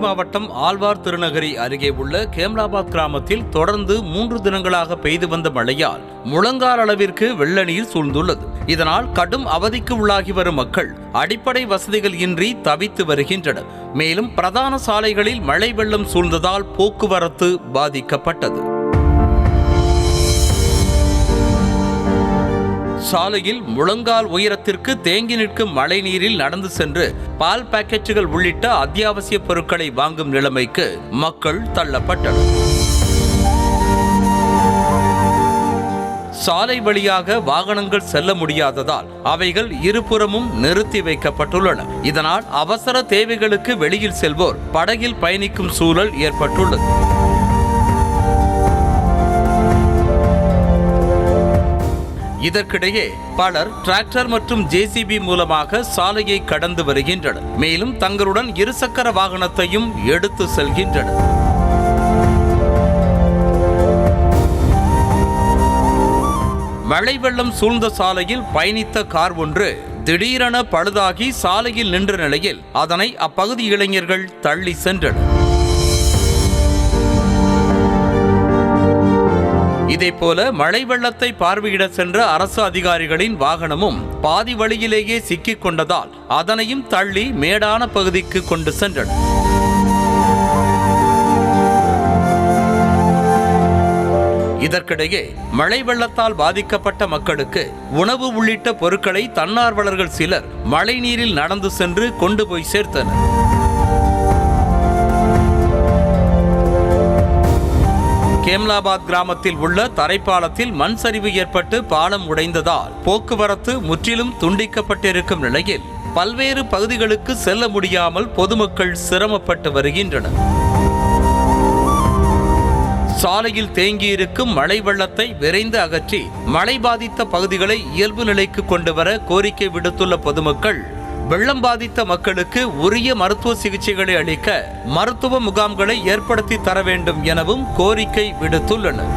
மாவட்டம் ஆழ்வார் திருநகரி அருகே உள்ள கேம்லாபாத் கிராமத்தில் தொடர்ந்து 3 தினங்களாக பெய்து வந்த மழையால் முழங்கால் அளவிற்கு வெள்ள நீர் சூழ்ந்துள்ளது. இதனால் கடும் அவதிக்கு உள்ளாகி வரும் மக்கள் அடிப்படை வசதிகள் இன்றி தவித்து வருகின்றனர். மேலும் பிரதான சாலைகளில் மழை வெள்ளம் சூழ்ந்ததால் போக்குவரத்து பாதிக்கப்பட்டது. சாலையில் முழங்கால் உயரத்திற்கு தேங்கி நிற்கும் மழை நீரில் நடந்து சென்று பால் பாக்கெட்டுகள் உள்ளிட்ட அத்தியாவசிய பொருட்களை வாங்கும் நிலைமைக்கு மக்கள் தள்ளப்பட்டனர். சாலை வழியாக வாகனங்கள் செல்ல முடியாததால் அவைகள் இருபுறமும் நிறுத்தி வைக்கப்பட்டுள்ளன. இதனால் அவசர தேவைகளுக்கு வெளியில் செல்வோர் படகில் பயணிக்கும் சூழல் ஏற்பட்டுள்ளது. இதற்கிடையே பலர் டிராக்டர் மற்றும் ஜேசிபி மூலமாக சாலையை கடந்து வருகின்றனர். மேலும் தங்களுடன் இருசக்கர வாகனத்தையும் எடுத்து செல்கின்றனர். மழை வெள்ளம் சூழ்ந்த சாலையில் பயணித்த கார் ஒன்று திடீரென பழுதாகி சாலையில் நின்ற நிலையில் அதனை அப்பகுதி இளைஞர்கள் தள்ளி சென்றனர். இதேபோல மழை வெள்ளத்தை பார்வையிட சென்ற அரசு அதிகாரிகளின் வாகனமும் பாதி வழியிலேயே சிக்கிக் கொண்டதால் அதனையும் தள்ளி மேடான பகுதிக்கு கொண்டு சென்றனர். இதற்கிடையே மழை வெள்ளத்தால் பாதிக்கப்பட்ட மக்களுக்கு உணவு உள்ளிட்ட பொருட்களை தன்னார்வலர்கள் சிலர் மழை நீரில் நடந்து சென்று கொண்டு போய் சேர்த்தனர். கேம்லாபாத் கிராமத்தில் உள்ள தரைப்பாலத்தில் மண் சரிவு ஏற்பட்டு பாலம் உடைந்ததால் போக்குவரத்து முற்றிலும் துண்டிக்கப்பட்டிருக்கும் நிலையில் பல்வேறு பகுதிகளுக்கு செல்ல முடியாமல் பொதுமக்கள் சிரமப்பட்டு வருகின்றனர். சாலையில் தேங்கியிருக்கும் மழை வெள்ளத்தை விரைந்து அகற்றி மழை பாதித்த பகுதிகளை இயல்பு நிலைக்கு கொண்டு வர கோரிக்கை விடுத்துள்ள பொதுமக்கள் வெள்ளம் பாதித்த மக்களுக்கு உரிய மருத்துவ சிகிச்சைகளை அளிக்க மருத்துவ முகாம்களை ஏற்படுத்தி தர வேண்டும் எனவும் கோரிக்கை விடுத்துள்ளனர்.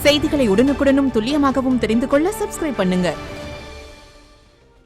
செய்திகளை உடனுக்குடனும் துல்லியமாகவும் தெரிந்து கொள்ள சப்ஸ்கிரைப் பண்ணுங்க.